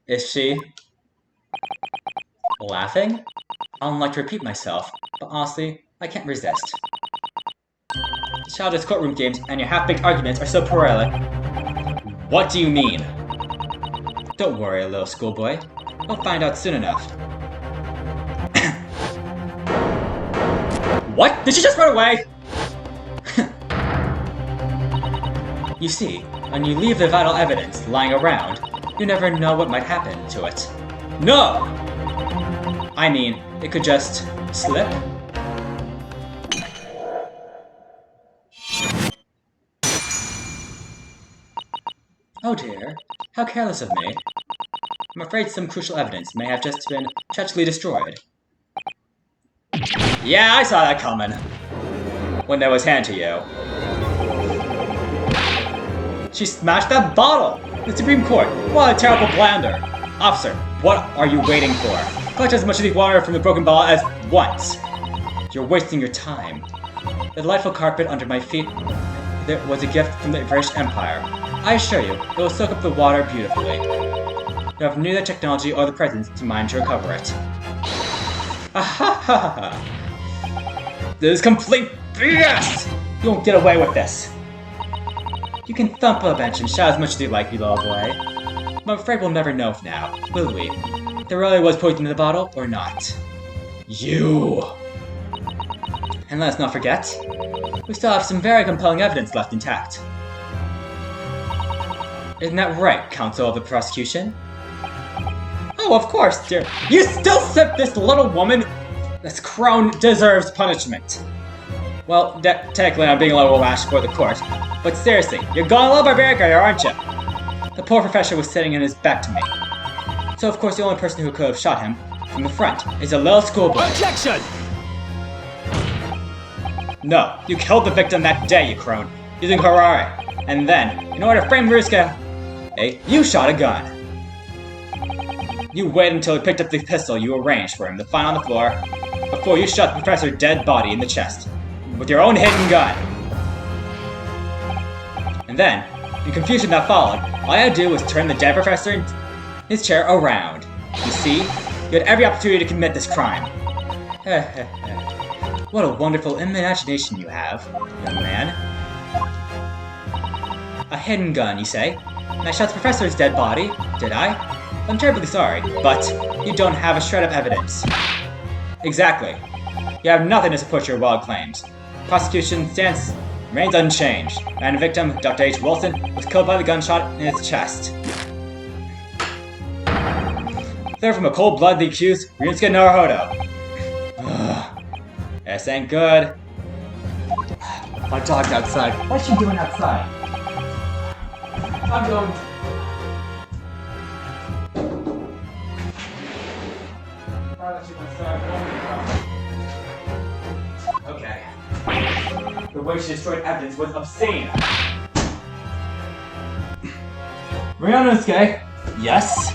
Is she laughing? I don't like to repeat myself, but honestly, I can't resist. Childish courtroom games and your half-baked arguments are so puerile. What do you mean? Don't worry, little schoolboy. We'll find out soon enough. What? Did she just run away? You see, when you leave the vital evidence lying around, you never know what might happen to it. No! I mean, it could just slip. Oh dear, how careless of me. I'm afraid some crucial evidence may have just been tragically destroyed. Yeah, I saw that coming. When that was handed to you. She smashed that bottle! The Supreme Court, what a terrible blunder! Officer, what are you waiting for? Collect as much of the water from the broken bottle as once. You're wasting your time. The delightful carpet under my feet there was a gift from the British Empire. I assure you, it will soak up the water beautifully. You have neither technology or the presence to mind to recover it. Ahahaha! This is complete BS! You won't get away with this. You can thump a bench and shout as much as you like, you little boy. I'm afraid we'll never know now, will we? If there really was poison in the bottle, or not. You! And let us not forget, we still have some very compelling evidence left intact. Isn't that right, counsel of the prosecution? Oh, of course, dear. You still said this little woman, this crone, deserves punishment. Well, technically I'm being a little rash for the court, but seriously, you're going a little barbaric here, aren't you? The poor professor was sitting in his back to me. So of course the only person who could have shot him from the front is a little schoolboy. Objection! No, you killed the victim that day, you crone, using Harare. And then, in order to frame Ryunosuke, you shot a gun. You waited until he picked up the pistol you arranged for him to find on the floor before you shot the professor's dead body in the chest with your own hidden gun. And then, in confusion that followed, all I had to do was turn the dead professor in his chair around. You see, you had every opportunity to commit this crime. What a wonderful imagination you have, young man. A hidden gun, you say? And I shot the professor's dead body, did I? I'm terribly sorry, but you don't have a shred of evidence. Exactly. You have nothing to support your wild claims. Prosecution stance remains unchanged, and the victim, Dr. H. Wilson, was killed by the gunshot in his chest. Third from a cold-blooded accused, Ryunosuke Naruhodo. This ain't good. My dog's outside. What's she doing outside? I'm going... Okay. The way she destroyed evidence was obscene. Ryunosuke? Yes?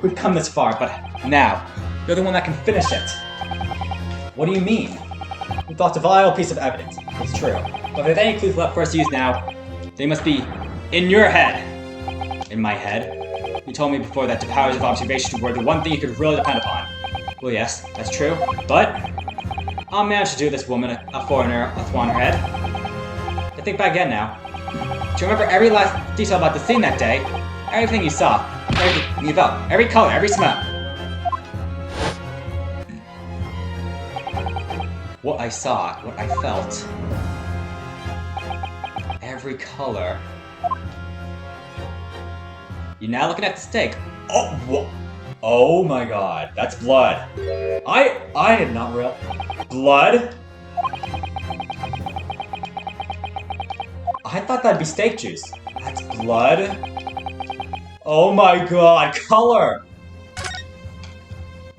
We've come this far, but now, you're the one that can finish it. What do you mean? We thought a vital piece of evidence. It's true. But if there's any clues left for us to use now, they must be in your head. In my head? You told me before that the powers of observation were the one thing you could really depend upon. Well, yes, that's true. But I'll manage to do this woman, a foreigner, a thorn her head. I think back again now. Do you remember every last detail about the scene that day? Everything you saw, everything you felt, every color, every smell. What I saw, what I felt. Every color. You're now looking at the stake. Oh, whoa. Oh my god, that's blood. I did not real. Blood? I thought that'd be steak juice. That's blood? Oh my god, color!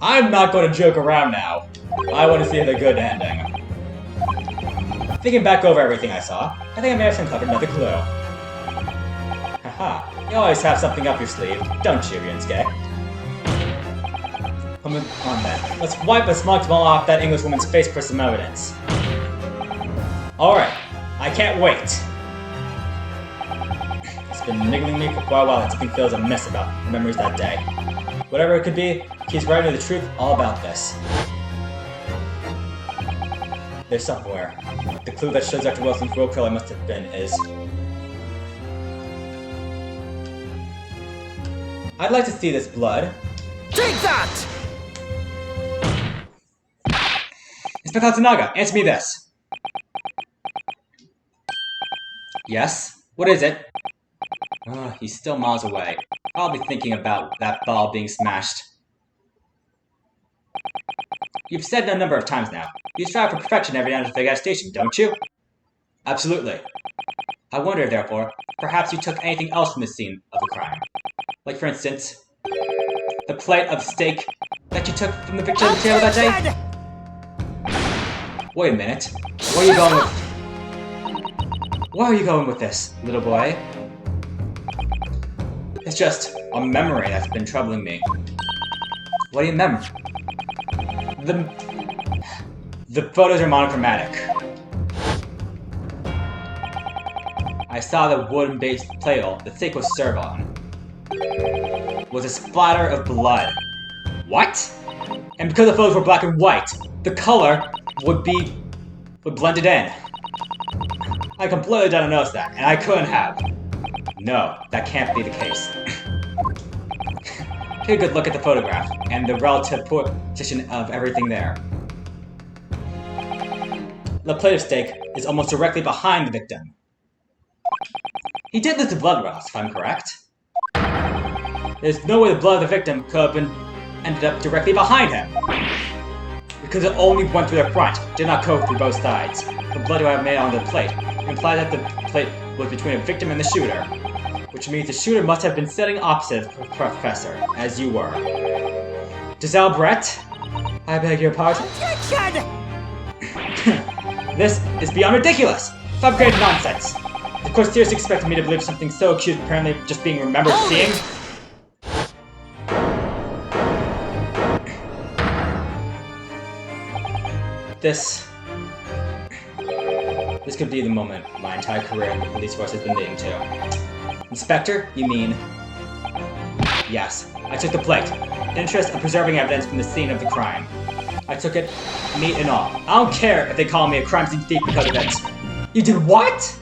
I'm not going to joke around now. I want to see the good ending. Thinking back over everything I saw, I think I may have uncovered another clue. Haha, you always have something up your sleeve, don't you, Ryunosuke? Come on then, let's wipe a smug smile off that Englishwoman's face for some evidence. Alright, I can't wait. been niggling me for quite a while and something feels amiss about the memories that day. Whatever it could be, he's writing the truth all about this. There's somewhere. The clue that shows Dr. Wilson's real killer must have been is... I'd like to see this blood. Take that! Inspector Katsunaga, answer me this. Yes? What is it? He's still miles away. Probably thinking about that ball being smashed. You've said it a number of times now. You strive for perfection every night at the gas station, don't you? Absolutely. I wonder, therefore, perhaps you took anything else from the scene of the crime. Like, for instance, the plate of steak that you took from the victim of the table that day? Wait a minute. Where are you going with this, little boy? It's just a memory that's been troubling me. What do you remember? The photos are monochromatic. I saw the wooden-based plate the steak was served on. Was a splatter of blood. What? And because the photos were black and white, the color would blend it in. I completely didn't notice that, and I couldn't have. No, that can't be the case. Take a good look at the photograph, and the relative position of everything there. The plate of steak is almost directly behind the victim. He did lose the blood loss, if I'm correct. There's no way the blood of the victim could have ended up directly behind him. Because it only went through the front, did not go through both sides. The blood I have made on the plate implies that the plate was between a victim and the shooter. Which means the shooter must have been sitting opposite the professor, as you were. Giselle Brett? I beg your pardon? This is beyond ridiculous! Fabricated nonsense! The court seriously expected me to believe something so acute apparently just being remembered seeing? This could be the moment my entire career in the police force has been leading to. Inspector, you mean? Yes, I took the plate. In interest of preserving evidence from the scene of the crime. I took it, meat and all. I don't care if they call me a crime scene thief because of it. You did what?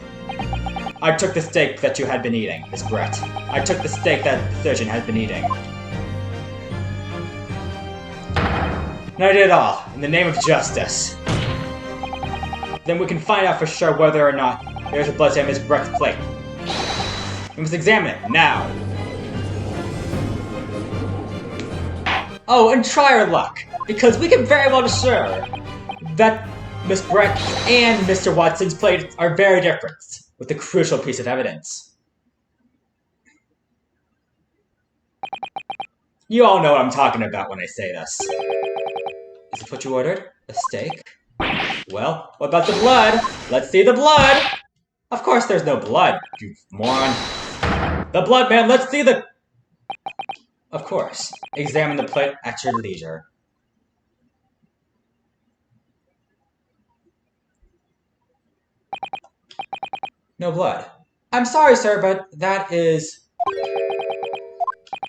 I took the steak that you had been eating, Miss Brett. I took the steak that the surgeon had been eating. And I did it all, in the name of justice. Then we can find out for sure whether or not there's a blood on Miss Brett's plate. We must examine it, now! Oh, and try our luck, because we can very well assure that Miss Brett and Mr. Watson's plates are very different, with a crucial piece of evidence. You all know what I'm talking about when I say this. Is this what you ordered? A steak? Well, what about the blood? Let's see the blood! Of course there's no blood, you moron. The blood, man, let's see the... Of course. Examine the plate at your leisure. No blood. I'm sorry, sir, but that is...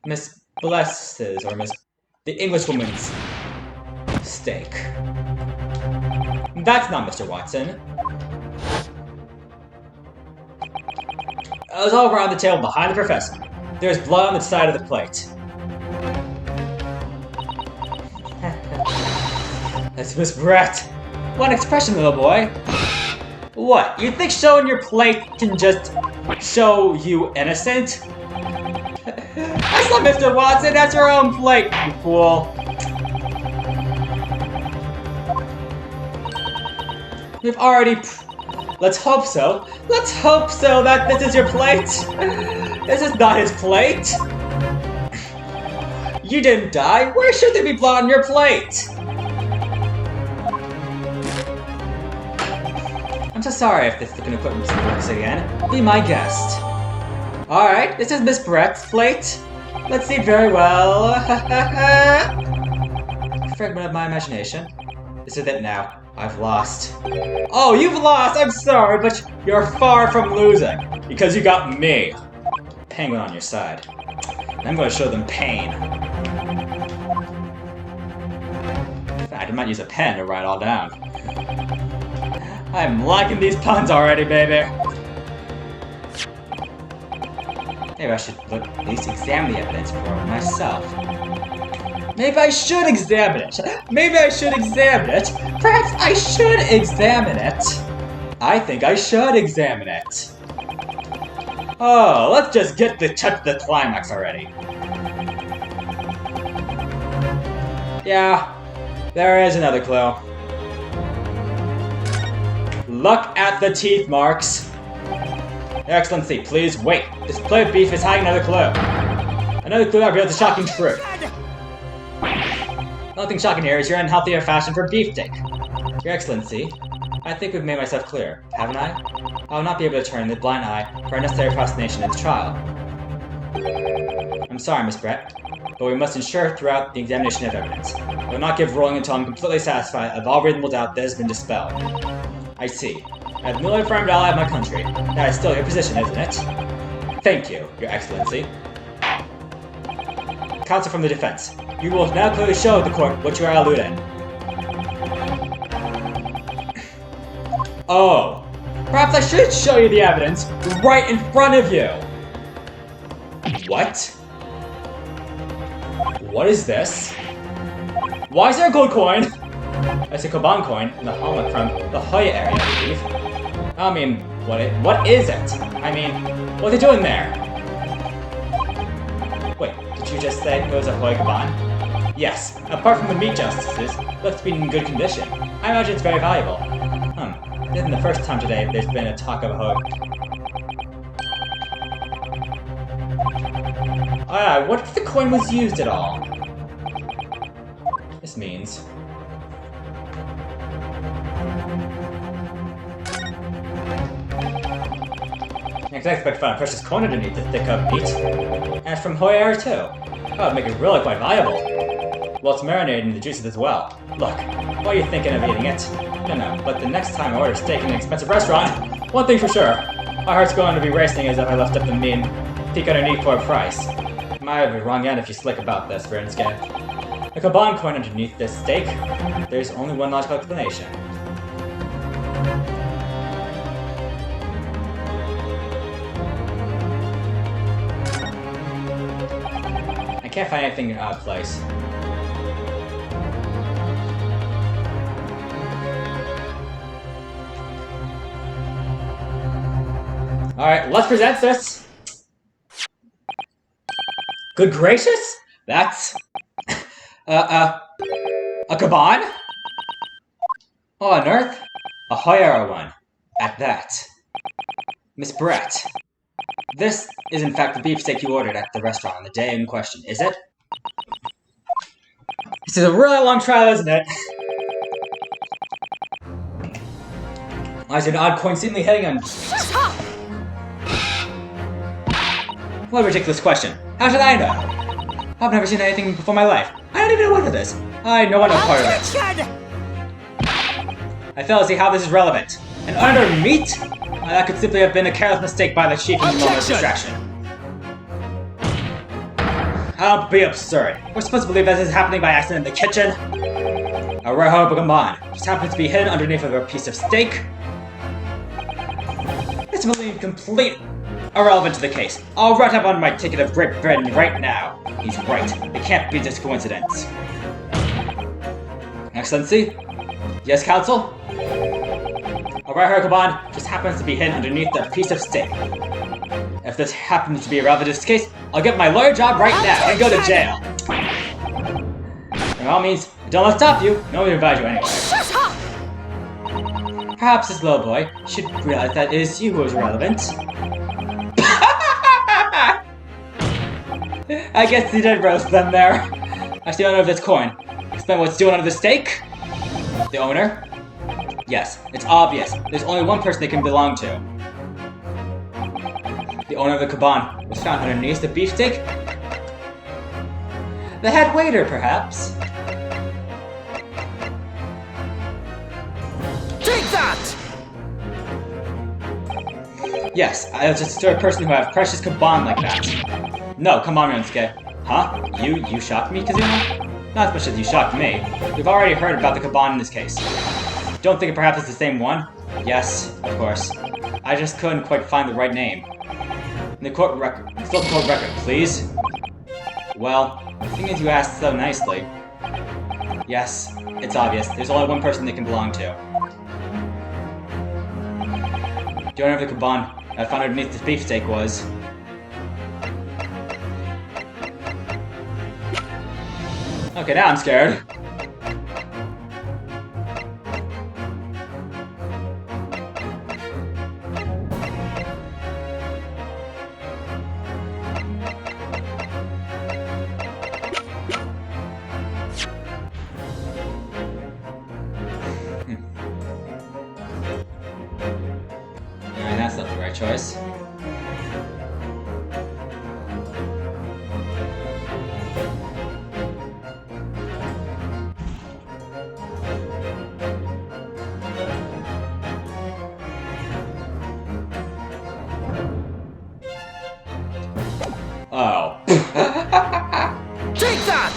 Miss Bless's, or the Englishwoman's steak. That's not Mr. Watson. It was all around the table behind the professor. There's blood on the side of the plate. That's Miss Brett. What an expression, little boy. What, you think showing your plate can just show you innocent? That's not Mr. Watson, that's your own plate, you fool. We've already... Let's hope so. Let's hope so that this is your plate. This is not his plate. You didn't die. Where should there be blood on your plate? I'm so sorry if this looking equipment works again. Be my guest. Alright, this is Miss Brett's plate. Let's see very well. Fragment of my imagination. This is it now. I've lost. Oh, you've lost! I'm sorry, but you're far from losing. Because you got me. penguin on your side. I'm going to show them pain. In fact, I might use a pen to write it all down. I'm liking these puns already, baby. Maybe I should at least examine the evidence for myself. Maybe I should examine it. Maybe I should examine it. Perhaps I should examine it. I think I should examine it. Oh, let's just get to the climax already. Yeah, there is another clue. Look at the teeth marks. Your Excellency, please wait. This plate of beef is hiding another clue. Another clue that reveals the shocking truth. Nothing shocking here is your unhealthy fashion for beefsteak. Your Excellency, I think we've made myself clear, haven't I? I will not be able to turn the blind eye for unnecessary procrastination in the trial. I'm sorry, Miss Brett, but we must ensure throughout the examination of evidence. I will not give ruling until I'm completely satisfied of all reasonable doubt that has been dispelled. I see. I have newly affirmed ally of my country. That is still your position, isn't it? Thank you, Your Excellency. Counsel from the defense. You will now clearly show the court what you are alluding. Oh. Perhaps I should show you the evidence right in front of you. What? What is this? Why is there a gold coin? It's a Koban coin in the helmet from the Hoya area, I believe. I mean, what is it? I mean, what's it doing there? Wait, did you just say it was a Hoya Koban? Yes, apart from the meat justices, it looks to be in good condition. I imagine it's very valuable. This isn't the first time today there's been a talk of a Hoya. What if the coin was used at all? This means... I can expect to find a precious coin underneath the thick cup meat. And from Hoya too. That would make it really quite valuable. Well, it's marinated in the juices as well. Look, why are you thinking of eating it? No, but the next time I order steak in an expensive restaurant, one thing for sure, my heart's going to be racing as if I left up the meat peek underneath for a price. Might have the wrong end if you slick about this, Ryunosuke. A Koban coin underneath this steak? There's only one logical explanation. I can't find anything in an odd place. Alright, let's present this! Good gracious? That's... a Koban? Oh, on Earth? A Hoya one. At that. Miss Brett. This is in fact the beefsteak you ordered at the restaurant on the day in question, is it? This is a really long trial, isn't it? Why is there an odd coin seemingly heading on... What a ridiculous question. How should I know? I've never seen anything before in my life. I don't even know what it is. I know I'm not part of it. I fail to see how this is relevant. And under meat? That could simply have been a careless mistake by the chief in the moment of distraction. Don't be absurd. We're supposed to believe that this is happening by accident in the kitchen. A rare Hoya just happens to be hidden underneath of a piece of steak. It's really complete irrelevant to the case. I'll write up on my ticket of Great Britain right now. He's right. It can't be just coincidence. Excellency? Yes, Counsel? A rare Hoya just happens to be hidden underneath that piece of steak. If this happens to be relevant to this case, I'll get my lawyer job right now and go to jail. By all means, don't let it stop you. No one will advise you anyway. Perhaps this little boy should realize that it is you who is relevant. I guess he did roast them there. That's the owner of this coin. Explain what's doing under the steak? The owner? Yes, it's obvious. There's only one person they can belong to. The owner of the Koban was found underneath the beefsteak? The head waiter, perhaps? Take that! Yes, I was just a sort of person who have precious kaban like that. No, come on, Ryunosuke. Huh? You shocked me, Kazuma? Not as much as you shocked me. We've already heard about the kaban in this case. Don't think perhaps it's the same one? Yes, of course. I just couldn't quite find the right name. In the court record, consult the court record, please. Well, the thing is you asked so nicely. Yes, it's obvious. There's only one person they can belong to. The owner of the kaban I found underneath this beefsteak was... Okay, now I'm scared. Alright, that's not the right choice. Oh. Take that!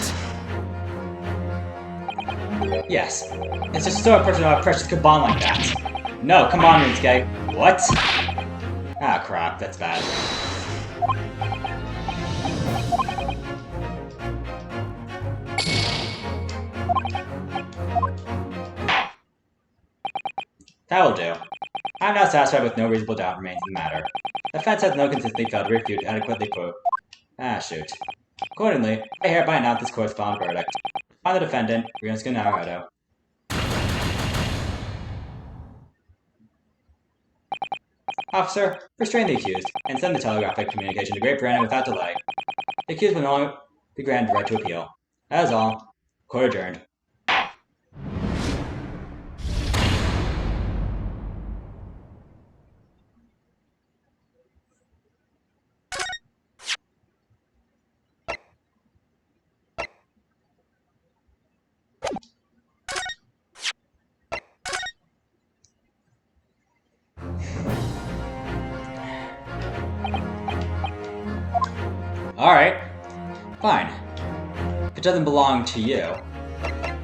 Yes. It's just so person to have a precious kaban like that. No, come on, Ryunosuke. What? Ah, crap. That's bad. That'll do. I'm not satisfied with no reasonable doubt remains in the matter. The defense has no consistency failed to refute adequately prove. Ah, shoot. Accordingly, I hereby announce this court's final verdict. Find the defendant, Ryunosuke Naruto. Officer, restrain the accused, and send the telegraphic communication to Great Britain without delay. The accused will no longer be granted the right to appeal. That is all. Court adjourned. Alright. Fine. If it doesn't belong to you,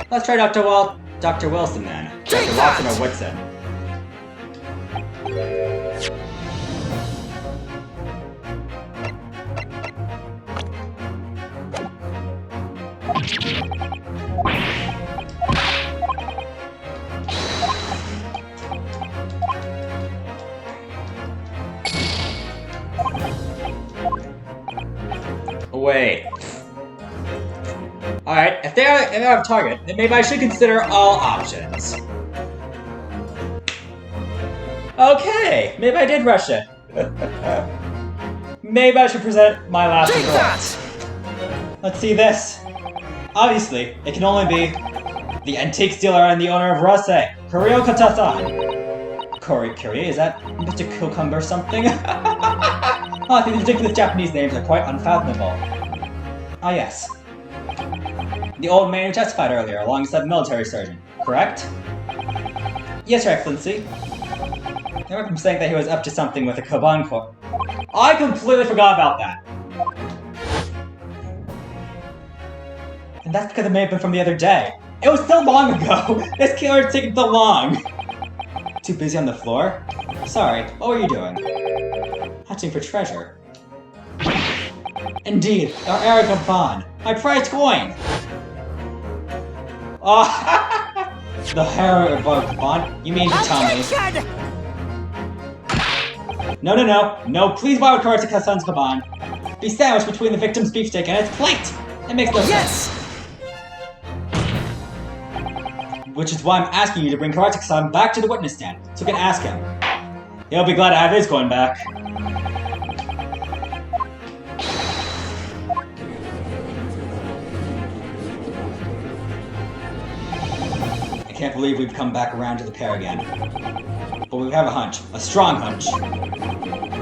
let's try Dr. Wilson then. Dr. Watson or Whitson. Wait. Alright, if they are a target, then maybe I should consider all options. Okay, maybe I did rush it. Maybe I should present my last resort. Let's see this. Obviously, it can only be the antique dealer and the owner of Rose, Kuryo Katasan. Kuri, is that Mr. Cucumber something? Oh, I think these ridiculous Japanese names are quite unfathomable. Ah, yes. The old man who testified earlier, alongside the military surgeon, correct? Yes, Your Excellency. I remember him saying that he was up to something with a Kaban Corps. I completely forgot about that! And that's because it may have been from the other day. It was so long ago! This killer's taking so long! Too busy on the floor? Sorry, what were you doing? Hunting for treasure. Indeed, our Erica Bond, my prized coin! Oh, the Erica Bond? You mean to tell me? No, please borrow Kurata Kasan's Kaban. Be sandwiched between the victim's beefsteak and its plate! It makes no sense! Which is why I'm asking you to bring Karate-san back to the witness stand, so we can ask him. He'll be glad to have his coin back. I can't believe we've come back around to the pair again. But we have a hunch, a strong hunch,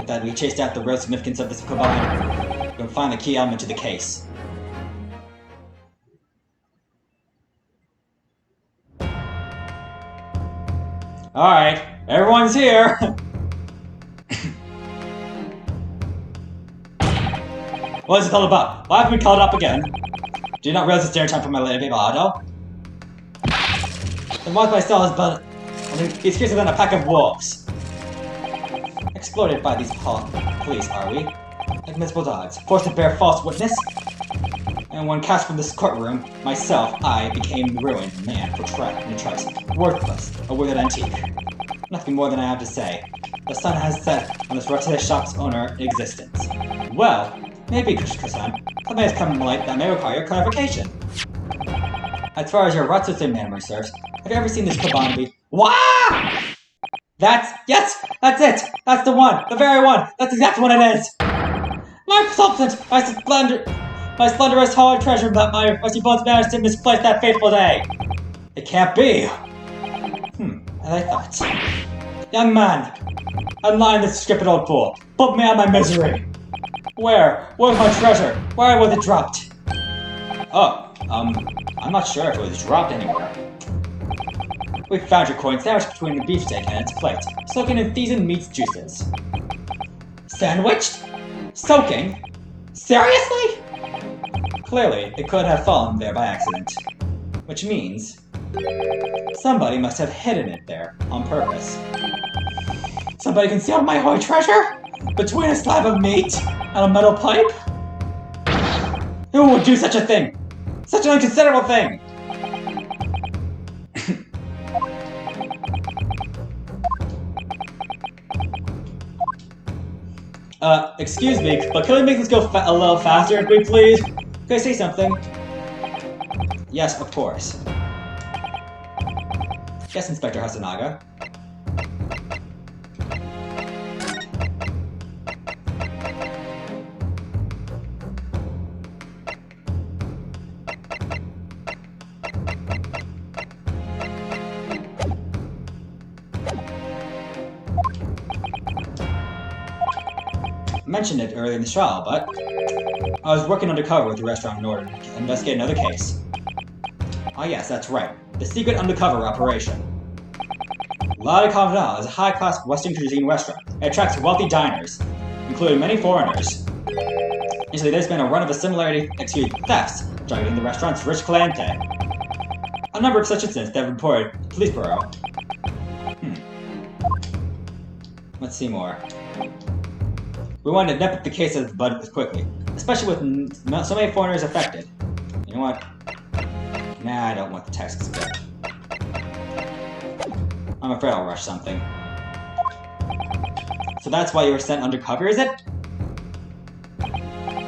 that we chased out the real significance of this Kaban. We'll find the key element to the case. Alright, everyone's here! What is it all about? Why have we called up again? Do you not realize it's dinner time for my little baby Otto? Then why do I sell his blood? He's fiercer than a pack of wolves. Exploited by these police, are we? Like miserable dogs, forced to bear false witness? And when cast from this courtroom, myself, I became ruined man for trust, worthless, a withered antique. Nothing more than I have to say. The sun has set on this wretched shop's owner existence. Well, maybe, Kusan, something has come to light that may require your clarification. As far as your Ryunosuke memory serves, have you ever seen this Kabanabi? Wah! Yes! That's it! That's the one! The very one! That's exactly what it is! My substance! My slenderest hollow treasure that my rusty bones managed to misplace that fateful day! It can't be! As I thought. Young man! Unline this stupid old fool! Put me out of my misery! Where's my treasure? Where was it dropped? I'm not sure if it was dropped anywhere. We found your coin sandwiched between the beefsteak and its plate, soaking in seasoned meat's juices. Sandwiched? Soaking? Seriously? Clearly, it could have fallen there by accident. Which means... somebody must have hidden it there, on purpose. Somebody concealed my holy treasure? Between a slab of meat and a metal pipe? Who would do such a thing? Such an inconsiderable thing! Excuse me, but can we make this go a little faster, if we please? Can I say something? Yes, of course. Yes, Inspector Hasanaga. I mentioned it earlier in the trial, but I was working undercover with the restaurant in order to investigate another case. Oh yes, that's right. The secret undercover operation. La Confidant is a high-class Western cuisine restaurant. It attracts wealthy diners, including many foreigners. Recently, there's been a run of thefts targeting the restaurant's rich cliente. A number of such incidents that have reported to the police bureau. Let's see more. We wanted to nip up the case of the bud quickly, especially with so many foreigners affected. You know what? Nah, I don't want the text to skip. I'm afraid I'll rush something. So that's why you were sent undercover, is it?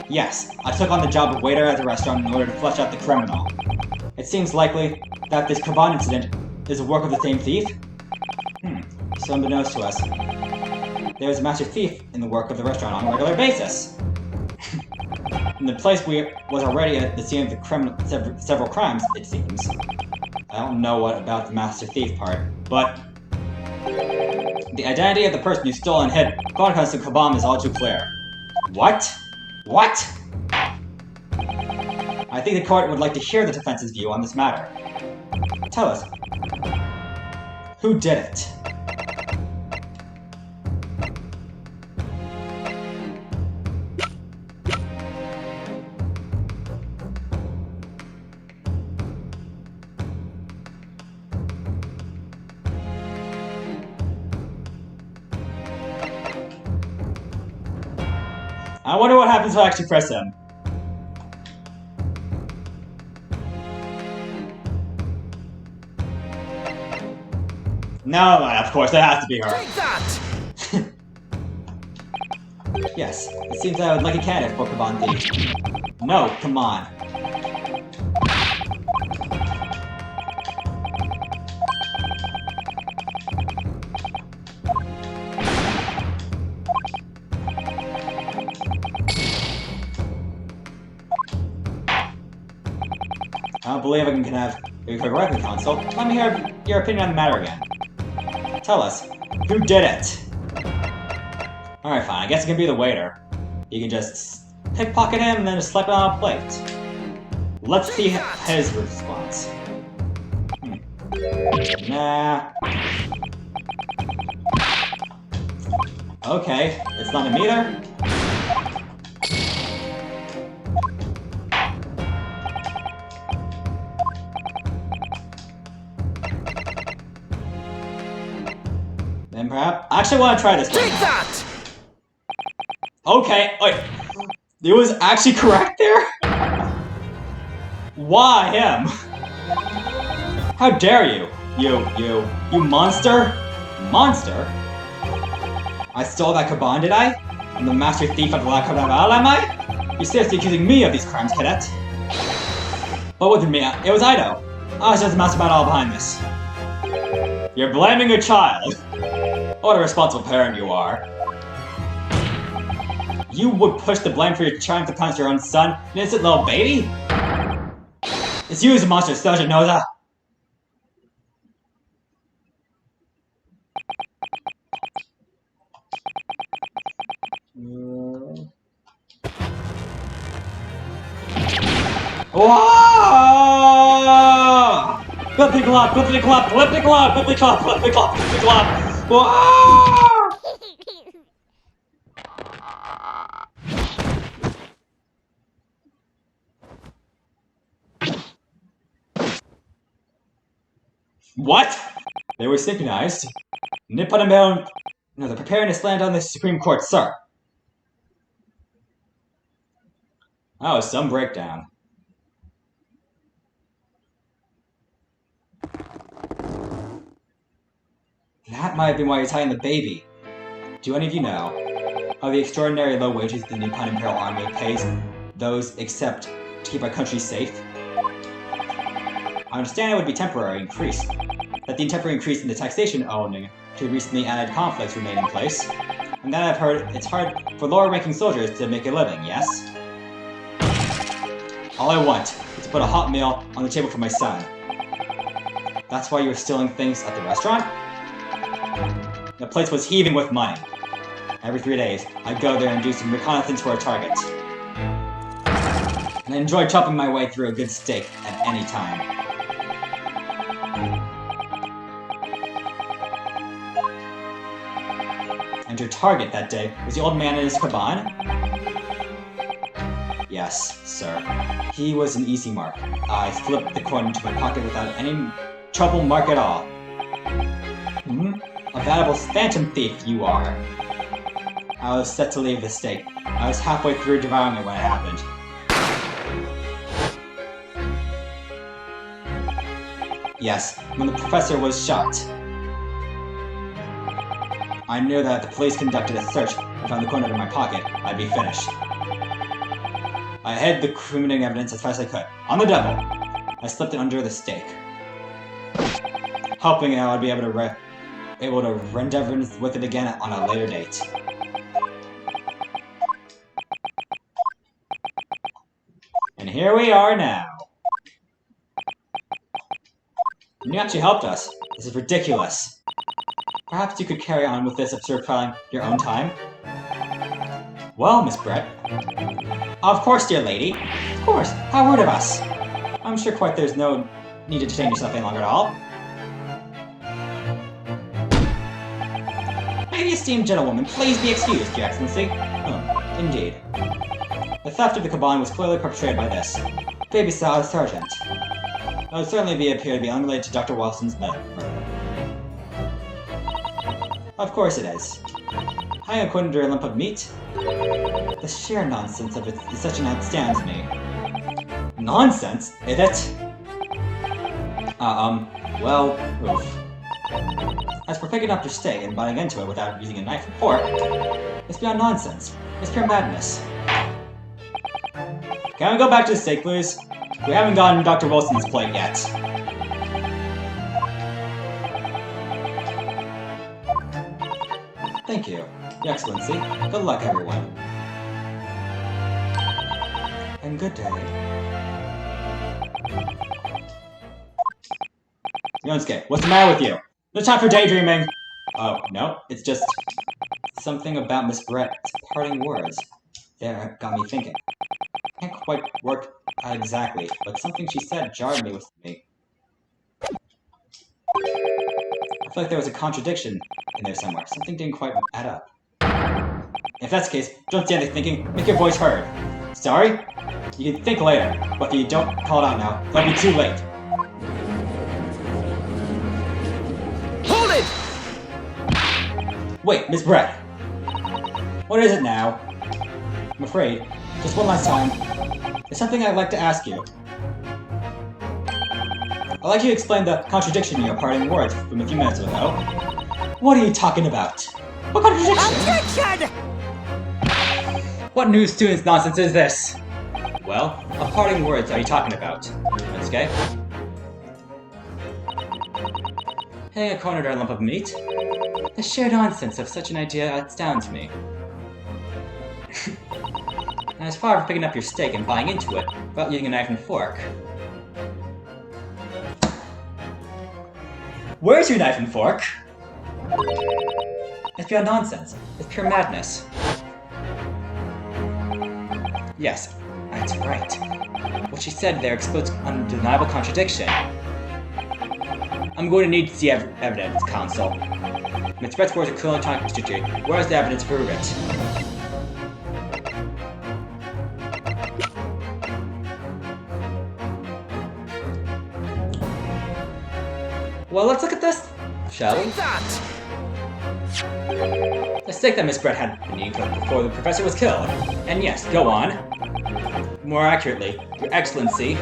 Yes, I took on the job of waiter at the restaurant in order to flesh out the criminal. It seems likely that this Kaban incident is the work of the same thief? So unbeknownst to us, there is a master thief in the work of the restaurant on a regular basis. And the place was already at the scene of the several crimes, it seems. I don't know what about the master thief part, but the identity of the person who stole and hid Chronicles of Kabam is all too clear. What? What? I think the court would like to hear the defense's view on this matter. Tell us, who did it? I wonder what happens if I actually press him. No, of course, that has to be her. Take that! Yes, it seems I would like a candidate for Kaban Thief. No, come on. I don't believe I can have a correct counsel. Let me hear your opinion on the matter again. Tell us, who did it? Alright, fine. I guess it can be the waiter. You can just pickpocket him and then just slap it on a plate. Let's see his response. Nah. Okay, it's not him either. Perhaps. I actually want to try this one. Take that! Okay, wait. It was actually correct there? Why him? How dare you? You monster? Monster? I stole that kaban, did I? I'm the master thief of the La Carnaval, am I? You're seriously accusing me of these crimes, cadet? But with me, it was Ido. I was just the mastermind all behind this. You're blaming a child. What a responsible parent you are. You would push the blame for your triumph to punish your own son, an innocent little baby? It's you who's a monster, so you know that. Whoa! Flippy clop, flippy clop, flippy clop, flippy clop, flippy clop, flippy clop. Whoa! What? They were synchronized. Nippon and Mail. No, they're preparing to land on the Supreme Court, sir. Oh, some breakdown. That might have been why you're tying the baby. Do any of you know how the extraordinary low wages the Nippon Imperial Army pays those except to keep our country safe? I understand it would be temporary increase. That the temporary increase in the taxation owing to recently added conflicts remain in place. And then I've heard it's hard for lower-ranking soldiers to make a living, yes? All I want is to put a hot meal on the table for my son. That's why you were stealing things at the restaurant? The place was heaving with money. Every 3 days, I'd go there and do some reconnaissance for a target. And I enjoyed chopping my way through a good steak at any time. And your target that day was the old man in his kaban? Yes, sir. He was an easy mark. I slipped the coin into my pocket without any trouble mark at all. A valuable phantom thief you are. I was set to leave the steak. I was halfway through devouring it when it happened. Yes, when the professor was shot. I knew that if the police conducted a search and found the coin under my pocket, I'd be finished. I hid the incriminating evidence as fast as I could. On the double! I slipped it under the steak. Hoping I would be able to rend evidence with it again on a later date. And here we are now. And you actually helped us. This is ridiculous. Perhaps you could carry on with this absurd filing your own time? Well, Miss Brett. Of course, dear lady. Of course. How rude of us. I'm sure quite there's no need to detain yourself any longer at all. May the esteemed gentlewoman please be excused, Your Excellency. Indeed. The theft of the kaban was clearly perpetrated by this baby sergeant. It would certainly appear to be unrelated to Dr. Wilson's murder. Of course it is. Hanging a coin under a lump of meat? The sheer nonsense of it is such an outstands me. Nonsense? Is it? Well, oof. As for picking up your steak and biting into it without using a knife and fork, it's beyond nonsense. It's pure madness. Can we go back to the steak, please? We haven't gotten Dr. Wilson's plate yet. Thank you, Your Excellency. Good luck, everyone. And good day. Ryunosuke, what's the matter with you? No time for daydreaming! Oh, no, it's just something about Miss Brett's parting words. There, got me thinking. Can't quite work out exactly, but something she said jarred me with me. I feel like there was a contradiction in there somewhere. Something didn't quite add up. If that's the case, don't stand there thinking, make your voice heard. Sorry? You can think later, but if you don't call it out now, it'll be too late. Hold it! Wait, Miss Brett. What is it now? I'm afraid, just one last time, there's something I'd like to ask you. I'd like you to explain the contradiction in your parting words from a few minutes ago. What are you talking about? What contradiction? Objection! What new student's nonsense is this? Well, what parting words are you talking about, Ryunosuke? Hitting a cornered lump of meat? The sheer nonsense of such an idea astounds me. And as far as picking up your steak and biting into it without using a knife and fork. Where's your knife and fork? It's beyond nonsense. It's pure madness. Yes, that's right. What she said there explodes undeniable contradiction. I'm going to need to see evidence, Counsel. Miss Brett's words are clearly contradictory. Where's the evidence to prove it? Well, let's look at this, shall we? Take that! The steak that Miss Brett had been eating before the professor was killed. And yes, go on. More accurately, Your Excellency,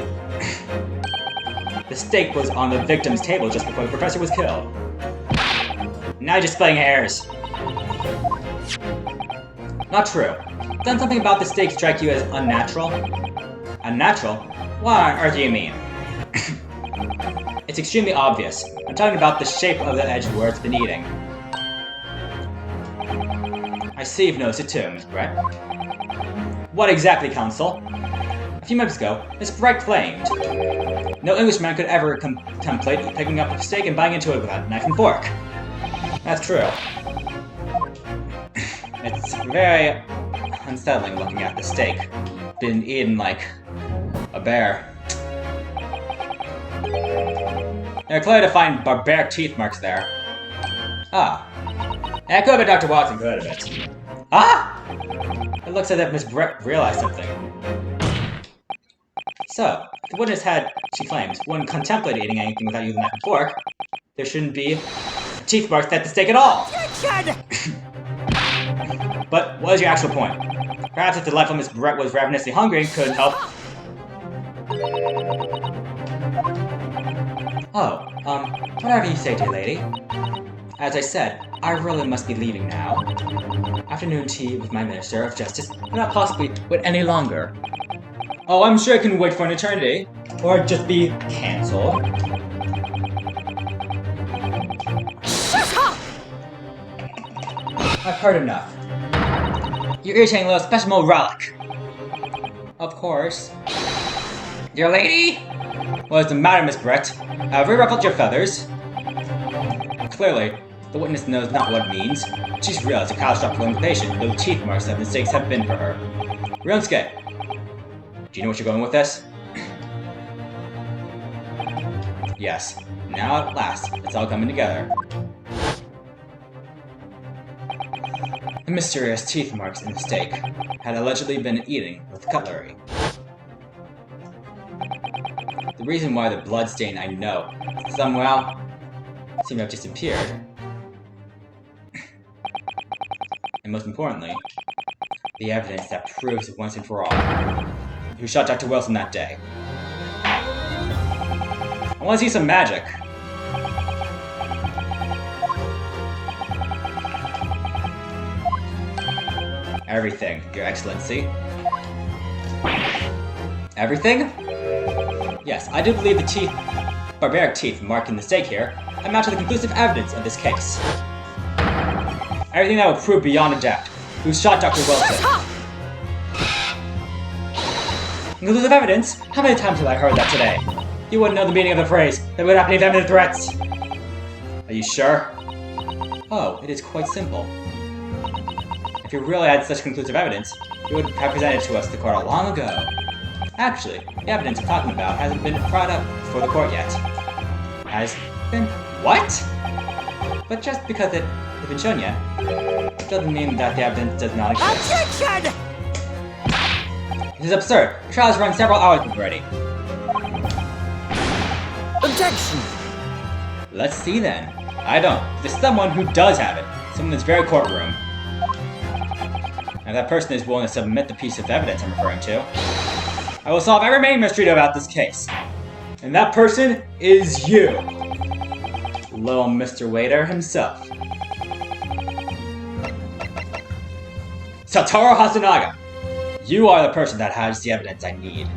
the steak was on the victim's table just before the professor was killed. Now you're just splitting hairs. Not true. Doesn't something about the steak strike you as unnatural? Unnatural? What on earth do you mean? It's extremely obvious. I'm talking about the shape of the edge where it's been eating. I see you've noticed it too, Miss Brett. What exactly, Counsel? A few minutes ago, Miss Brett claimed no Englishman could ever contemplate picking up a steak and biting into it without a knife and fork. That's true. It's very unsettling looking at the steak being eaten like a bear. There are clearly defined barbaric teeth marks there. Ah. That could have been Dr. Watson, could have been. Ah! It looks as if Miss Brett realized something. So, if the witness she claims, wouldn't contemplate eating anything without using a knife and fork, there shouldn't be teeth marks at the steak at all! But what is your actual point? Perhaps if the delightful Miss Brett was ravenously hungry and couldn't help... Oh, whatever you say, dear lady. As I said, I really must be leaving now. Afternoon tea with my Minister of Justice will not possibly wait any longer. Oh, I'm sure it can wait for an eternity. Or just be cancelled. Shut up! I've heard enough. You're irritating little special relic. Of course. Dear lady? What is the matter, Miss Brett? Have you ruffled your feathers? Clearly, the witness knows not what it means. She's realized a catastrophic impatient, though teeth marks that mistakes have been for her. Ryunosuke, do you know what you're going with this? Yes. Now at last, it's all coming together. The mysterious teeth marks in the steak had allegedly been eaten with cutlery. The reason why the blood stain I know somehow seemed to have disappeared, and most importantly, the evidence that proves it once and for all who shot Dr. Wilson that day. I want to see some magic. Everything, Your Excellency. Everything? Yes, I do believe the barbaric teeth marked in the steak here amount to the conclusive evidence of this case. Everything that will prove beyond a doubt who shot Dr. Wilson. Conclusive evidence? How many times have I heard that today? You wouldn't know the meaning of the phrase. There would not be any feminine threats. Are you sure? Oh, it is quite simple. If you really had such conclusive evidence, you would have presented it to us the court long ago. Actually, the evidence I'm talking about hasn't been brought up before the court yet. Has been what? But just because it hasn't been shown yet, doesn't mean that the evidence does not exist. Objection! This is absurd. The trial has run several hours already. Objection! Let's see then. I don't. There's someone who does have it. Someone in this very courtroom. And that person is willing to submit the piece of evidence I'm referring to. I will solve every remaining mystery about this case. And that person is you. Little Mr. Waiter himself. Satoru Hasunaga! You are the person that has the evidence I need.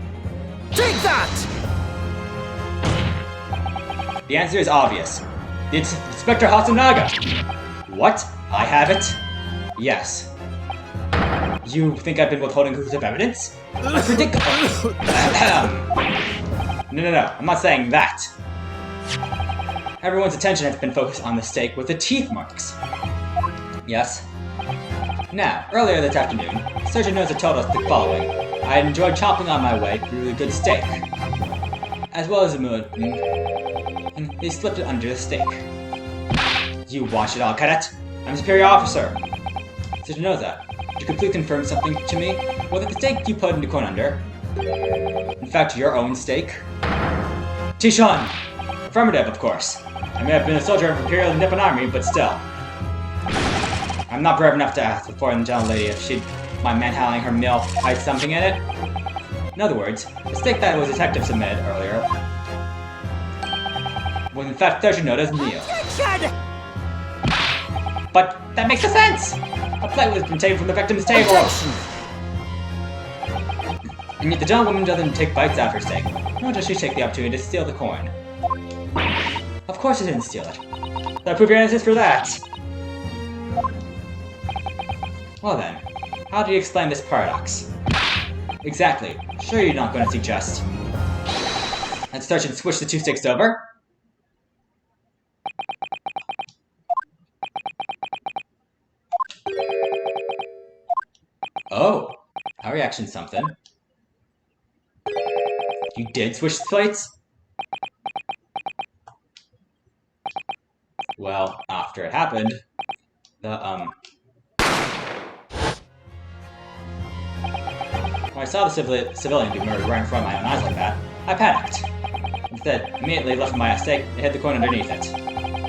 Take that! The answer is obvious. It's Inspector Hasunaga! What? I have it? Yes. You think I've been withholding conclusive evidence? I predict- No, I'm not saying that. Everyone's attention has been focused on the steak with the teeth marks. Yes? Now, earlier this afternoon, Surgeon Noza told us the following. I had enjoyed chopping on my way through the good steak. As well as the mood. And he slipped it under the steak. You watch it all, cadet. I'm a superior officer. Surgeon Noza, could you please confirm something to me? Whether the steak you put into corn under, in fact, your own steak? Tishan! Affirmative, of course. I may have been a soldier of Imperial Nippon Army, but still. I'm not brave enough to ask the foreign gentle lady if she'd mind manhandling her meal hide something in it. In other words, the steak that was detective submitted earlier was in fact Surgeon Noza's meal. But that makes no sense! A plate was been taken from the victim's table! And yet the gentlewoman doesn't take bites out of her steak, nor does she take the opportunity to steal the corn. Of course she didn't steal it. So I prove your innocence for that! Well then, how do you explain this paradox? Exactly. Sure you're not going to suggest. Let's search and switch the two sticks over. Oh, our reaction's something. You did switch the plates? Well, after it happened, when I saw the civilian be murdered right in front of my own eyes like that, I panicked. Instead, immediately left my steak and hid the coin underneath it.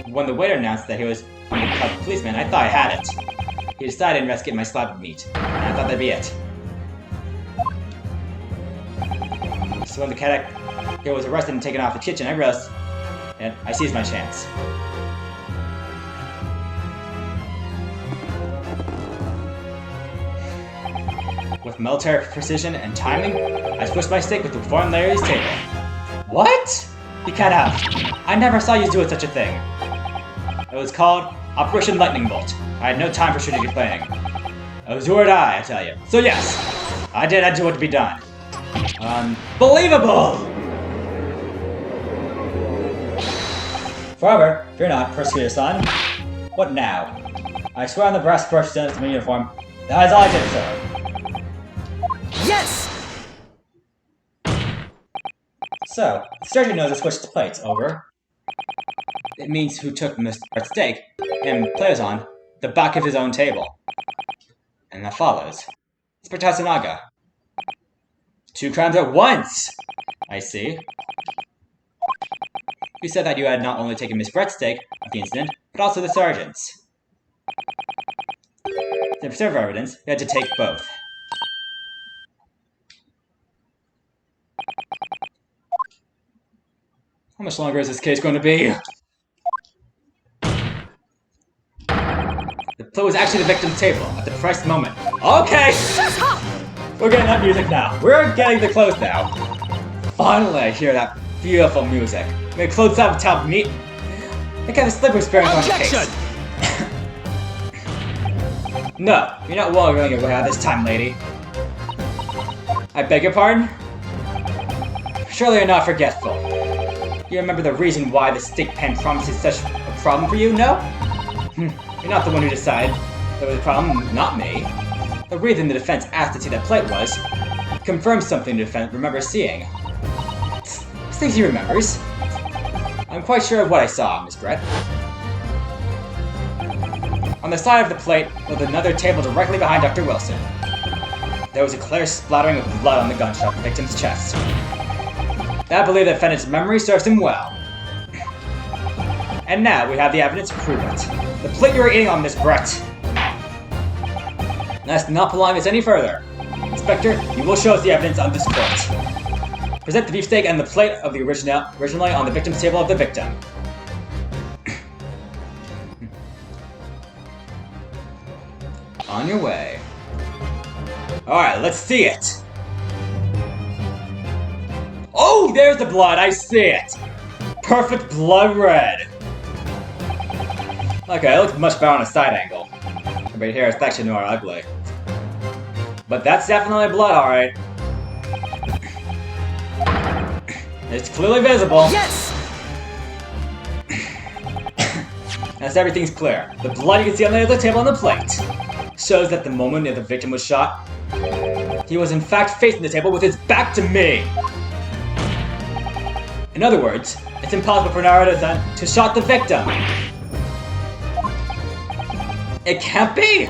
When the waiter announced that he was an undercover policeman, I thought I had it. He decided to investigate my slab of meat, and I thought that'd be it. So when the cadet here was arrested and taken off the kitchen, I realized, and I seized my chance. With military precision and timing, I switched my steak with the foreign Larry's table. What? You can't have. I never saw you do such a thing. It was called Operation Lightning Bolt. I had no time for strategic planning. It was you or I tell you. So yes, I did do what to be done. Unbelievable! Forever, fear not, persecutor son. What now? I swear on the brass brush sentence of my uniform, that is all I did, sir. Yes! So, the surgeon knows to switch the plates, over. It means who took Mr. Steak and plays on the back of his own table. And that follows. Inspector Hasunaga. 2 crimes at once! I see. You said that you had not only taken Miss Brett's steak of the incident, but also the sergeant's. To preserve evidence, you had to take both. How much longer is this case going to be? The plate was actually the victim's table at the precise moment. Okay! We're getting that music now. We're getting the close now. Finally, I hear that beautiful music. The close up top of meat. I got a slippery experience on the case. No, you're not well running away out this time, lady. I beg your pardon? Surely you're not forgetful. You remember the reason why the steak pan promise is such a problem for you, no? You're not the one who decided there was a problem, not me. The reason the defense asked to see that plate was confirms something the defense remembers seeing. Things he remembers. I'm quite sure of what I saw, Miss Brett. On the side of the plate was another table directly behind Dr. Wilson. There was a clear splattering of blood on the gunshot in the victim's chest. I believe the defendant's memory serves him well. And now we have the evidence to prove it. The plate you are eating on, Miss Brett. Let's not prolong this any further. Inspector, you will show us the evidence on this court. Present the beefsteak and the plate of the originally on the victim's table of the victim. On your way. Alright, let's see it. Oh, there's the blood, I see it. Perfect blood red. Okay, it looks much better on a side angle. Right here, it's actually more ugly. But that's definitely blood, alright. It's clearly visible. Yes! As everything's clear, the blood you can see on the other table on the plate shows that the moment that the victim was shot, he was in fact facing the table with his back to me. In other words, it's impossible for Naruto-san to shot the victim. It can't be!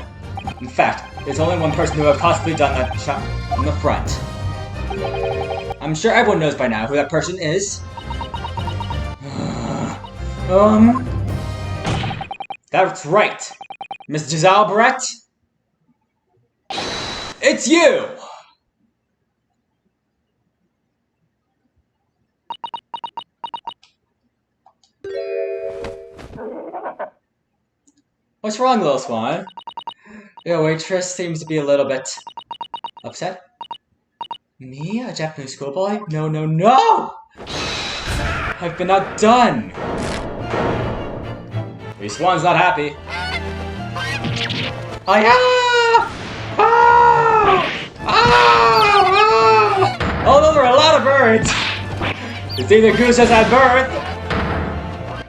In fact, there's only one person who have possibly done that shot in the front. I'm sure everyone knows by now who that person is. That's right. Miss Giselle Brett? It's you! What's wrong, little swan? Your waitress seems to be a little bit upset. Me? A Japanese schoolboy? No, no, no! I've been outdone! The swan's not happy. Oh, those are a lot of birds! It's either goose has had birth!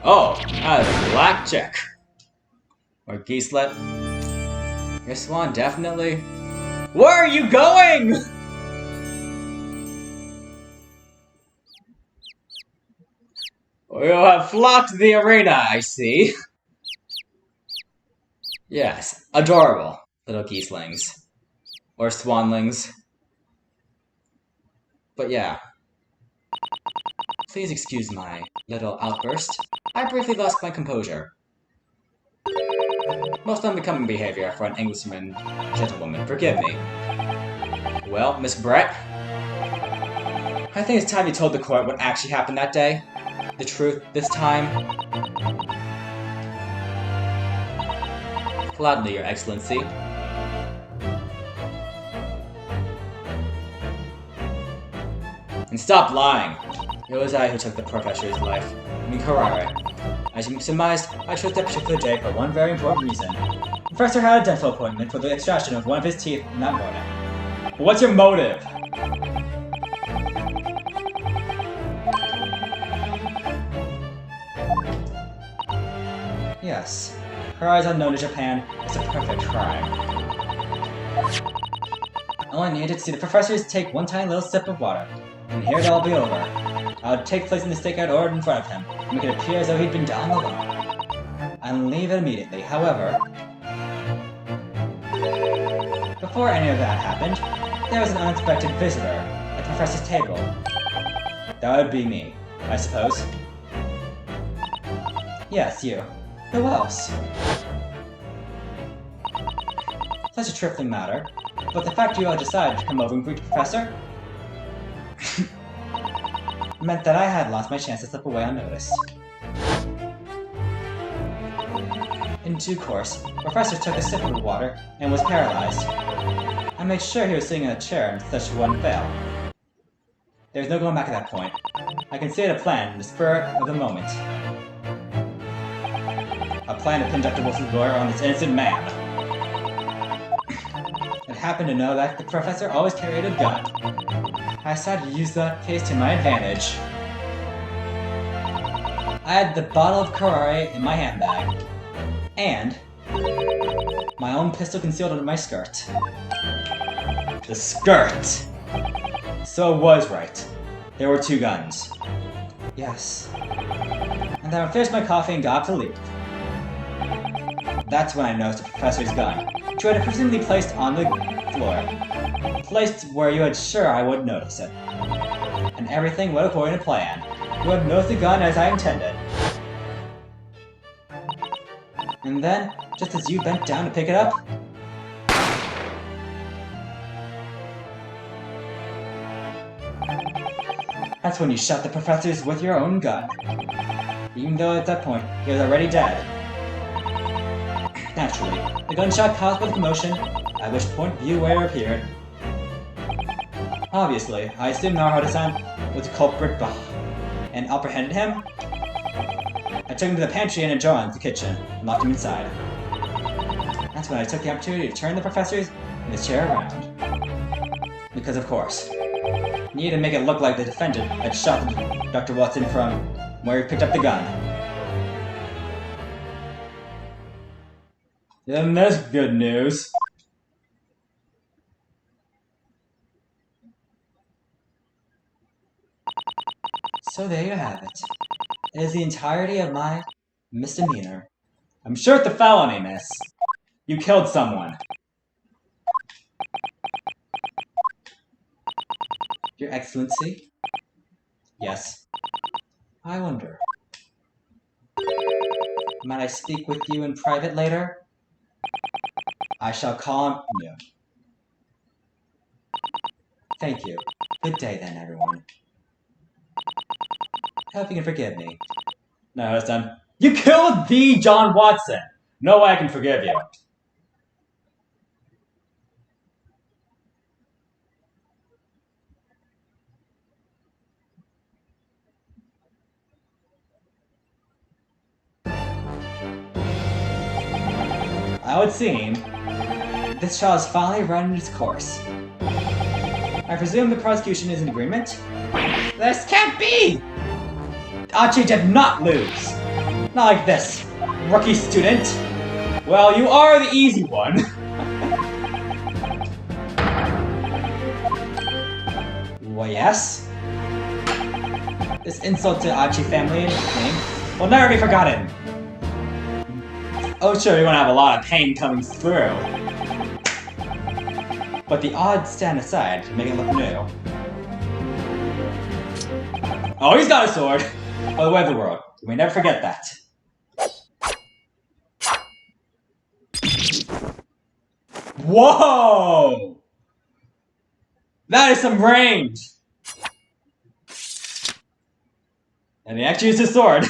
Oh, that is a black chick. Or geeselet. Your swan definitely... Where are you going?! You have flocked the arena, I see. Yes, adorable little geeselings. Or swanlings. But yeah. Please excuse my little outburst. I briefly lost my composure. Most unbecoming behavior for an Englishman gentlewoman, forgive me. Well, Miss Brett, I think it's time you told the court what actually happened that day. The truth, this time. Gladly, Your Excellency. And stop lying! It was I who took the professor's life. I mean, Harare. As you surmised, I chose that particular day for one very important reason. The professor had a dental appointment for the extraction of one of his teeth that morning. But what's your motive? Yes. Harare's unknown to Japan is a perfect crime. All I needed to see the professor take one tiny little sip of water, and here it'd all be over. I would take place in the stakeout order in front of him, and make it appear as though he'd been dying alone. And leave it immediately, however. Before any of that happened, there was an unexpected visitor at the professor's table. That would be me, I suppose. Yes, you. Who else? Such a trifling matter, but the fact you all decided to come over and greet the professor meant that I had lost my chance to slip away unnoticed. In due course, the professor took a sip of the water and was paralyzed. I made sure he was sitting in a chair and such one fell. There was no going back at that point. I considered a plan in the spirit of the moment. A plan to conduct a Wilson's lawyer on this innocent man. I happened to know that the professor always carried a gun. I decided to use that case to my advantage. I had the bottle of Karare in my handbag, and my own pistol concealed under my skirt. The skirt! So it was right. There were two guns. Yes. And then I finished my coffee and got up to leave. That's when I noticed the professor's gun, which you had presumably placed on the floor. Placed where you had sure I would notice it. And everything went according to plan. You had noticed the gun as I intended. And then, just as you bent down to pick it up, that's when you shot the professors with your own gun. Even though at that point, he was already dead. Naturally, the gunshot caused by the commotion, at which point Viewer appeared. Obviously, I assumed Naruhodo-san was the culprit and apprehended him. I took him to the pantry and adjourned the kitchen and locked him inside. That's when I took the opportunity to turn the professors in his chair around. Because of course, I needed to make it look like the defendant had shot Dr. Watson from where he picked up the gun. And that's good news. So there you have it. It is the entirety of my misdemeanor. I'm sure it's a felony, miss. You killed someone. Your Excellency? Yes. I wonder. Might I speak with you in private later? I shall call on you. Thank you. Good day then, everyone. I hope you can forgive me. No, it's done. You killed the John Watson! No way I can forgive you. I would seem this trial has finally run its course. I presume the prosecution is in agreement? This can't be! Achi did not lose! Not like this, rookie student! Well, you are the easy one! Well, yes? This insult to Achi family name will never be forgotten! Oh sure, you're gonna have a lot of pain coming through. But the odds stand aside to make it look new. Oh, he's got a sword! By the way of the world, we may never forget that. Whoa! That is some range! And he actually used his sword.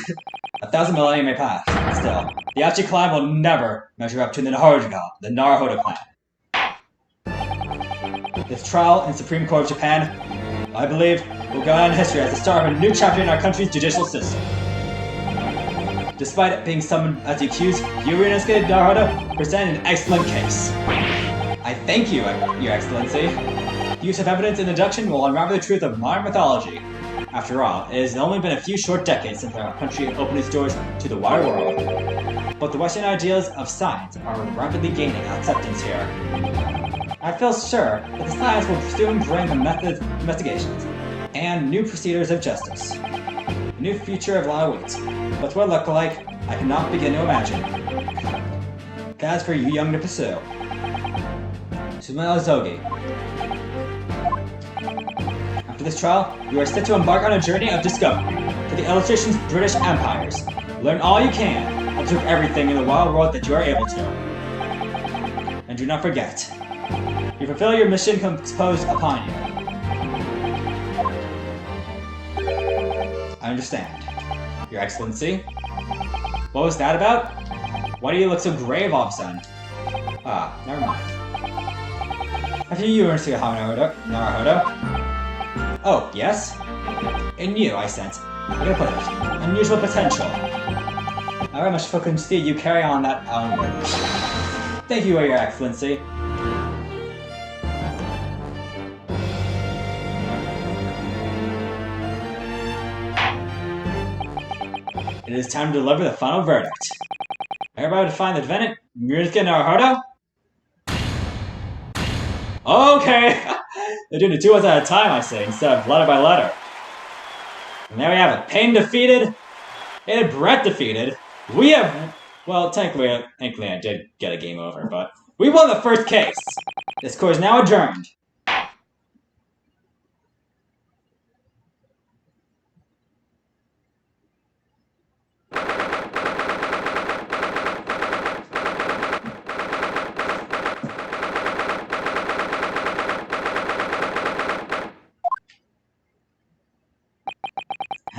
1,000 millennia may pass, but still, the Achi clan will never measure up to the Naruhodo clan. This trial in Supreme Court of Japan, I believe, will go down in history as the start of a new chapter in our country's judicial system. Despite being summoned as the accused, Ryunosuke Naruhodo presented an excellent case. I thank you, Your Excellency. The use of evidence in deduction will unravel the truth of modern mythology. After all, it has only been a few short decades since our country opened its doors to the wider world. But the Western ideas of science are rapidly gaining acceptance here. I feel sure that the science will soon bring the methods of investigations and new procedures of justice. A new future of law awaits, but what it look like, I cannot begin to imagine. That's for you young to pursue. Sumeo Zogi. After this trial, you are set to embark on a journey of discovery to the illustration's British empires. Learn all you can, observe everything in the wild world that you are able to. And do not forget, you fulfill your mission imposed upon you. I understand, Your Excellency. What was that about? Why do you look so grave all of a sudden? Ah, never mind. Have you Ryunosuke Naruhodo? Oh, yes? In you, I sense, how can I put it, unusual potential. I very much fucking see you carry on that onward. Thank you, Your Excellency. It is time to deliver the final verdict. Everybody to find the defendant, Ryunosuke Naruhodo? Okay! They're doing it 2 ones at a time, I say, instead of letter by letter. And there we have it. Pain defeated, and Brett defeated. We have... Well, technically I did get a game over, but... We won the first case! This court is now adjourned.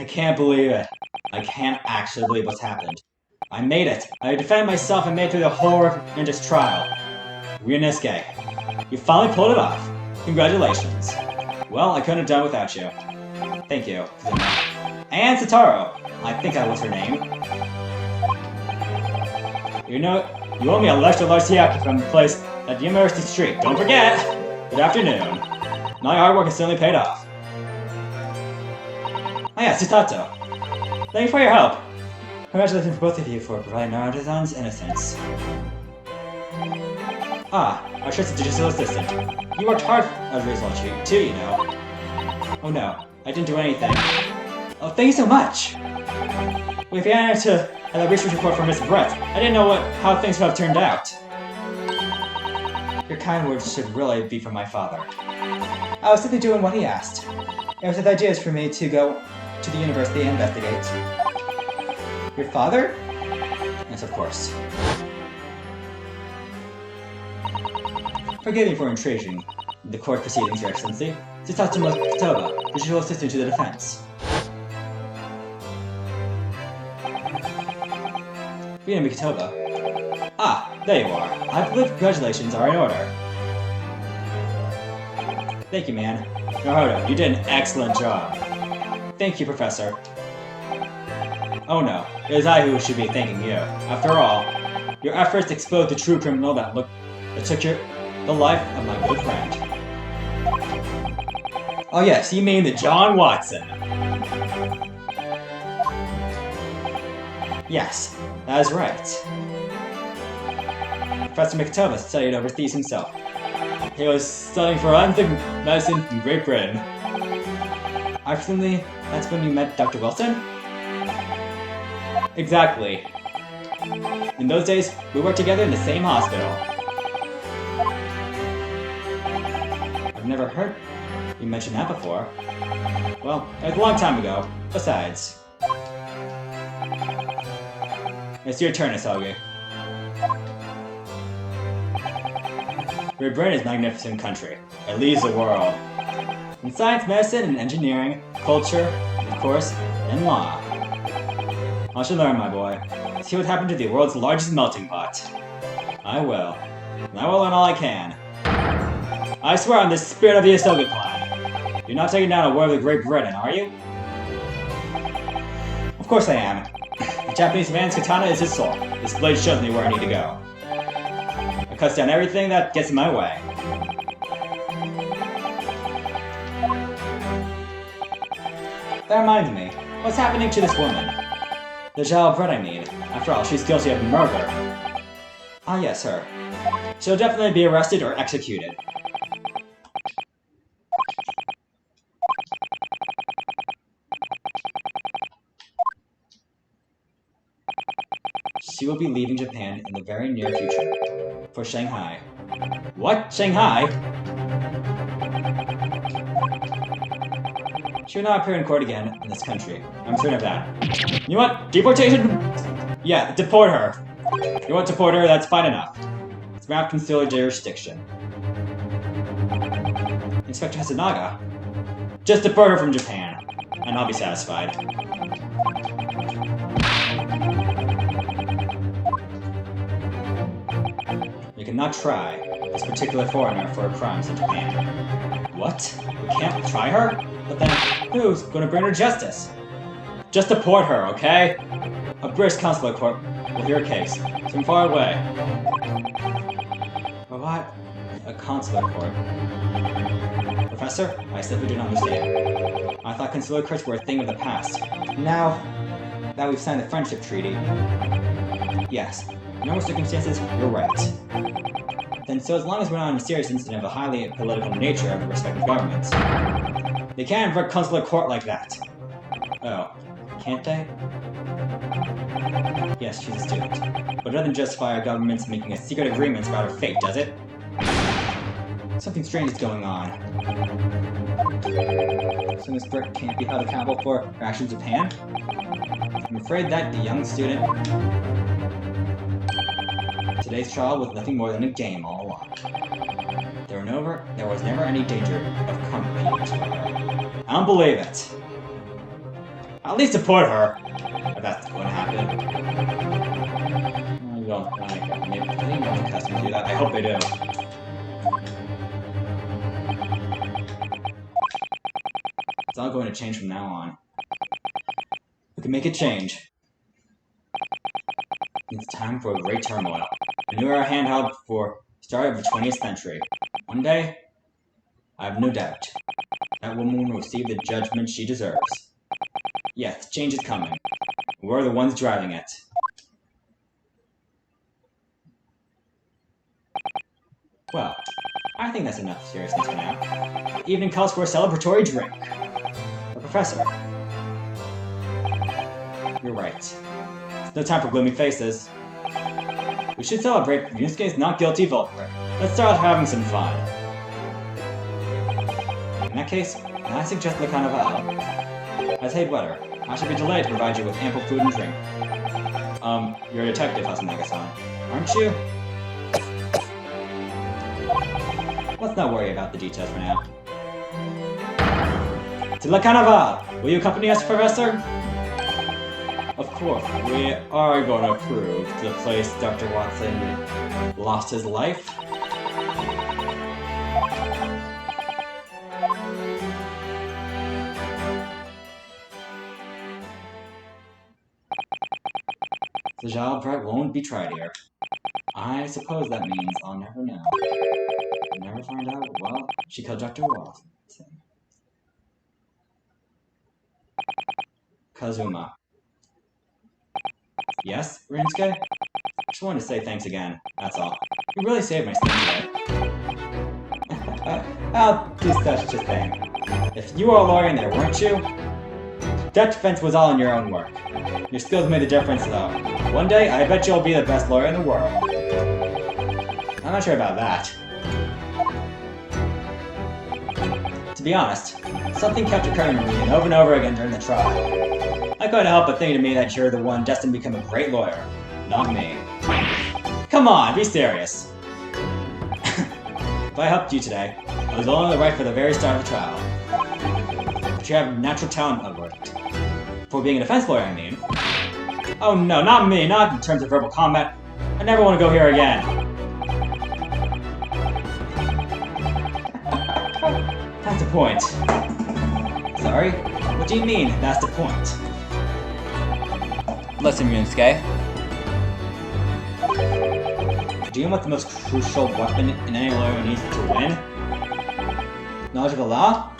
I can't believe it. I can't actually believe what's happened. I made it. I defended myself and made it through the whole Ninja's trial. Ryunosuke, you finally pulled it off. Congratulations. Well, I couldn't have done it without you. Thank you. And Satoru. I think that was her name. You know, you owe me a extra large taiyaki from the place at the University Street. Don't forget! Good afternoon. My hard work has certainly paid off. Oh yeah, Tsutatto. Thank you for your help. Congratulations to both of you for providing Naruto-san's innocence. Ah, our trusted digital assistant. You worked hard as a result, too, you know. Oh no, I didn't do anything. Oh, thank you so much! If you had to have a research report from Miss Brett, I didn't know how things would have turned out. Your kind words should really be from my father. I was simply doing what he asked. It was his ideas for me to go to the university and investigate. Your father? Yes, of course. Forgive me for intruding the court proceedings, Your Excellency. Tsutatsu Katoba, digital assistant to the defense. Rina Mikitoba. Ah, there you are. I believe congratulations are in order. Thank you, man. Naruto, you did an excellent job. Thank you, Professor. Oh no, it is I who should be thanking you. After all, your efforts exposed the true criminal that took the life of my good friend. Oh yes, you mean the John Watson. Yes, that is right. Professor Mikitoba studied overseas himself. He was studying forensic medicine in Great Britain. Actually, that's when you met Dr. Wilson? Exactly. In those days, we worked together in the same hospital. I've never heard you mention that before. Well, it was a long time ago. Besides... It's your turn, Asagi. Great Britain is a magnificent country. It leads the world. In science, medicine, and engineering, culture, and of course, in law. I should learn, my boy. See what happened to the world's largest melting pot. I will. And I will learn all I can. I swear on the spirit of the Asoga clan. You're not taking down a war of the Great Britain, are you? Of course I am. The Japanese man's katana is his soul. This blade shows me where I need to go. It cuts down everything that gets in my way. That reminds me. What's happening to this woman? The Zhao Bread, I mean. After all, she's guilty of murder. Ah yes, her. She'll definitely be arrested or executed. She will be leaving Japan in the very near future. For Shanghai. What? Shanghai? She will not appear in court again in this country. I'm certain of that. You know what? Deportation? Yeah, deport her. You want to deport her? That's fine enough. It's around consular jurisdiction. Inspector Hasanaga? Just deport her from Japan, and I'll be satisfied. You cannot try this particular foreigner for her crimes in Japan. What? We can't try her? But then, who's gonna bring her justice? Just deport her, okay? A British consular court will hear a case from far away. But what? A consular court? Professor, I simply do not understand. I thought consular courts were a thing of the past. Now that we've signed the friendship treaty... Yes, in normal circumstances, you're right. Then so as long as we're not in a serious incident of a highly political nature of the respective governments, they can't invert consular court like that. Oh, can't they? Yes, she's a student. But it doesn't justify our governments making a secret agreements about her fate, does it? Something strange is going on. So Miss Brick can't be held accountable for her actions in Japan? I'm afraid that the young student... Today's trial was nothing more than a game all along. There was never any danger of compromise for her. I don't believe it. At least support her. If that's going to happen. I don't like it. Maybe I think all the customers do that. I hope they do. It's all going to change from now on. We can make a change. It's time for a great turmoil. A new era handheld for the start of the 20th century. One day, I have no doubt, that woman will receive the judgment she deserves. Yes, change is coming. We're the ones driving it. Well, I think that's enough seriousness for now. The evening calls for a celebratory drink. But Professor, you're right. It's no time for gloomy faces. We should celebrate Ryunosuke's not guilty verdict. Let's start having some fun. In that case, can I suggest the carnival? As head weather, I should be delayed to provide you with ample food and drink. You're a detective, Hasanaka-san, aren't you? Let's not worry about the details for now. To La Carnival! Will you accompany us, Professor? Of course, we are going to prove to the place Dr. Watson lost his life. The jailbreak won't be tried here. I suppose that means I'll never know. I'll never find out. Well, she killed Dr. Watson. Kazuma. Yes, Ryunosuke? Just wanted to say thanks again, that's all. You really saved my skin today. I'll do such a thing. If you were a lawyer in there, weren't you? That defense was all in your own work. Your skills made the difference, though. One day, I bet you'll be the best lawyer in the world. I'm not sure about that. To be honest, something kept occurring to me over and over again during the trial. I couldn't help but think to me that you're the one destined to become a great lawyer, not me. Come on, be serious. If I helped you today, I was only right for the very start of the trial. But you have natural talent over it. For being a defense lawyer, I mean. Oh no, not me, not in terms of verbal combat. I never want to go here again. That's the point. Sorry? What do you mean, that's the point? Listen, Ryunosuke. Do you know what the most crucial weapon in any lawyer needs to win? Knowledge of the law?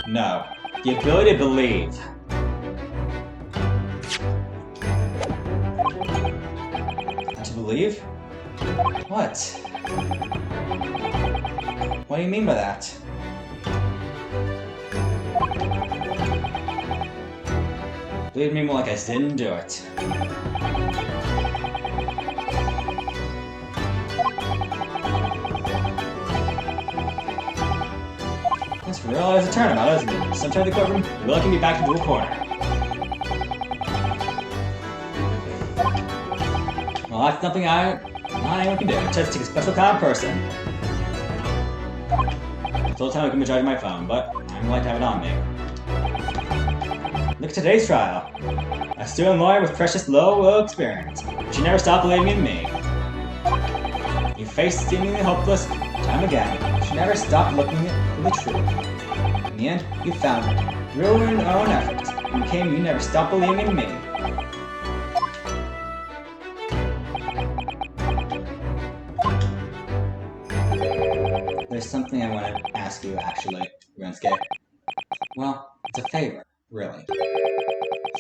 No. The ability to believe. To believe? What? What do you mean by that? Believe me more like I didn't do it. This really is a turnabout, isn't it? Sometimes the courtroom really can be backed into a corner. Well, that's something not anyone can do. It just takes a special kind of person. It's all the time I can be charging my phone, but I'm glad to have it on me. Look at today's trial. A student lawyer with precious low experience. She never stopped believing in me. You faced seemingly hopeless time again. She never stopped looking for the truth. In the end, you found it. Ruined our own efforts. You never stopped believing in me. There's something I want to ask you, actually, Ryunosuke. Well, it's a favor, really.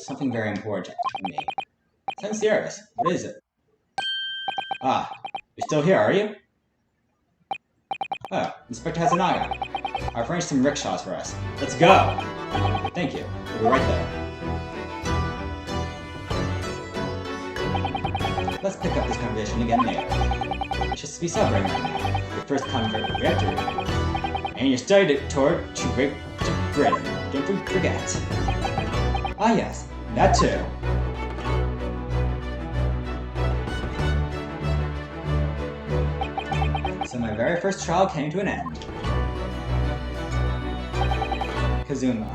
Something very important to me. Sounds serious. What is it? Ah, you're still here, are you? Oh, Inspector Hasanaka. I've arranged some rickshaws for us. Let's go! Thank you. We'll be right there. Let's pick up this conversation again later. It's just to be celebrating right now. Your first convert victory. And your study tour to Great Britain. Don't forget. Ah yes, that too. So my very first trial came to an end. Kazuma.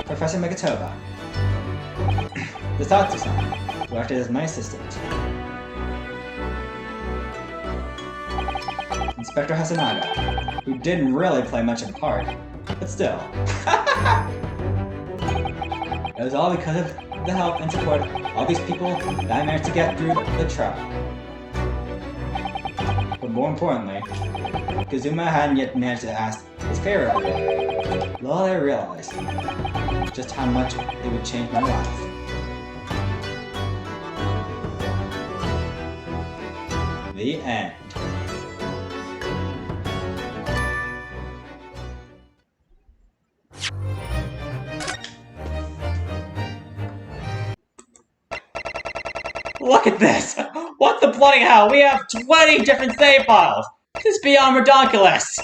Professor Megatoba. The Satsu-san, who acted as my assistant. Inspector Hasanaga, who didn't really play much of a part, but still. It was all because of the help and support of all these people that I managed to get through the trial. But more importantly, Kazuma hadn't yet managed to ask his favor of me. Little I realized just how much it would change my life. The end. Look at this! What the bloody hell? We have 20 different save files! This is beyond ridiculous!